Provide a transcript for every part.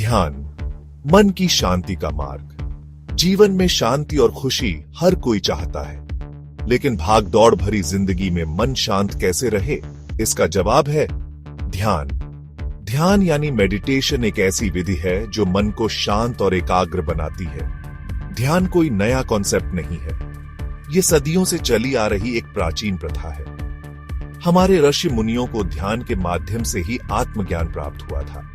ध्यान, मन की शांति का मार्ग। जीवन में शांति और खुशी हर कोई चाहता है, लेकिन भाग दौड़ भरी जिंदगी में मन शांत कैसे रहे, इसका जवाब है ध्यान। ध्यान यानी मेडिटेशन एक ऐसी विधि है जो मन को शांत और एकाग्र बनाती है। ध्यान कोई नया कॉन्सेप्ट नहीं है, ये सदियों से चली आ रही एक प्राचीन प्रथा है। हमारे ऋषि मुनियों को ध्यान के माध्यम से ही आत्मज्ञान प्राप्त हुआ था।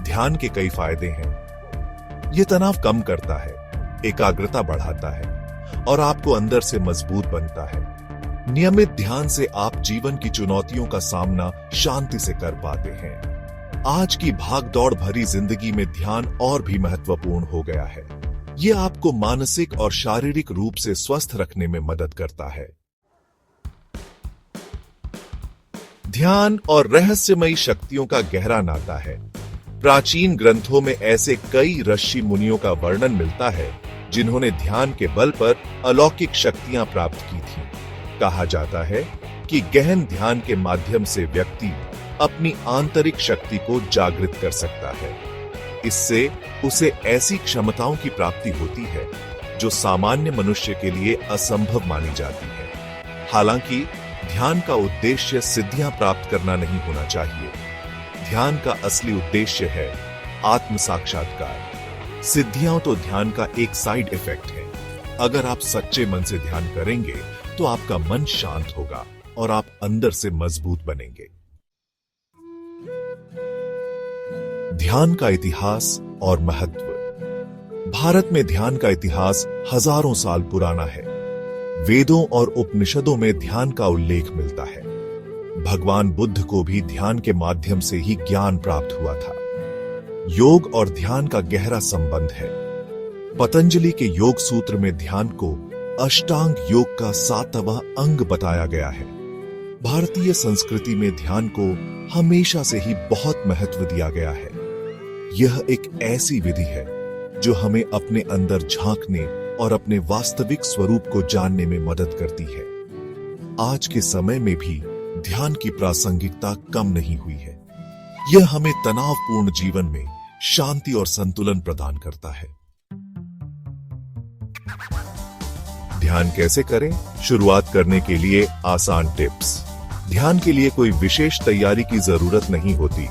ध्यान के कई फायदे हैं। ये तनाव कम करता है, एकाग्रता बढ़ाता है और आपको अंदर से मजबूत बनता है। नियमित ध्यान से आप जीवन की चुनौतियों का सामना शांति से कर पाते हैं। आज की भागदौड़ भरी जिंदगी में ध्यान और भी महत्वपूर्ण हो गया है। ये आपको मानसिक और शारीरिक रूप से स्वस्थ रखने में मदद करता है। ध्यान और रहस्यमयी शक्तियों का गहरा नाता है। प्राचीन ग्रंथों में ऐसे कई ऋषि मुनियों का वर्णन मिलता है जिन्होंने ध्यान के बल पर अलौकिक शक्तियां प्राप्त की थीं। कहा जाता है कि गहन ध्यान के माध्यम से व्यक्ति अपनी आंतरिक शक्ति को जागृत कर सकता है। इससे उसे ऐसी क्षमताओं की प्राप्ति होती है जो सामान्य मनुष्य के लिए असंभव मानी जाती है। हालांकि ध्यान का उद्देश्य सिद्धियां प्राप्त करना नहीं होना चाहिए। ध्यान का असली उद्देश्य है आत्म साक्षात्कार। सिद्धियां तो ध्यान का एक साइड इफेक्ट है। अगर आप सच्चे मन से ध्यान करेंगे तो आपका मन शांत होगा और आप अंदर से मजबूत बनेंगे। ध्यान का इतिहास और महत्व। भारत में ध्यान का इतिहास हजारों साल पुराना है। वेदों और उपनिषदों में ध्यान का उल्लेख मिलता है। भगवान बुद्ध को भी ध्यान के माध्यम से ही ज्ञान प्राप्त हुआ था। योग और ध्यान का गहरा संबंध है। पतंजलि के योग सूत्र में ध्यान को अष्टांग योग का 7वां अंग बताया गया है। भारतीय संस्कृति में ध्यान को हमेशा से ही बहुत महत्व दिया गया है। यह एक ऐसी विधि है जो हमें अपने अंदर झांकने और अपने वास्तविक स्वरूप को जानने में मदद करती है। आज के समय में भी ध्यान की प्रासंगिकता कम नहीं हुई है। यह हमें तनावपूर्ण जीवन में शांति और संतुलन प्रदान करता है। ध्यान कैसे करें? शुरुआत करने के लिए आसान टिप्स। ध्यान के लिए कोई विशेष तैयारी की जरूरत नहीं होती।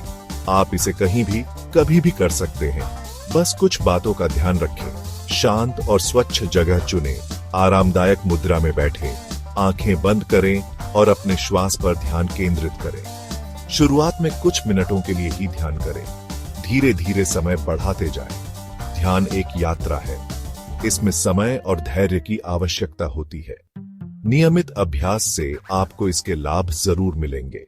आप इसे कहीं भी कभी भी कर सकते हैं। बस कुछ बातों का ध्यान रखें। शांत और स्वच्छ जगह चुनें। आरामदायक मुद्रा में बैठें। आंखें बंद करें और अपने श्वास पर ध्यान केंद्रित करें। शुरुआत में कुछ मिनटों के लिए ही ध्यान करें। धीरे धीरे समय बढ़ाते जाएं। ध्यान एक यात्रा है। इसमें समय और धैर्य की आवश्यकता होती है। नियमित अभ्यास से आपको इसके लाभ जरूर मिलेंगे।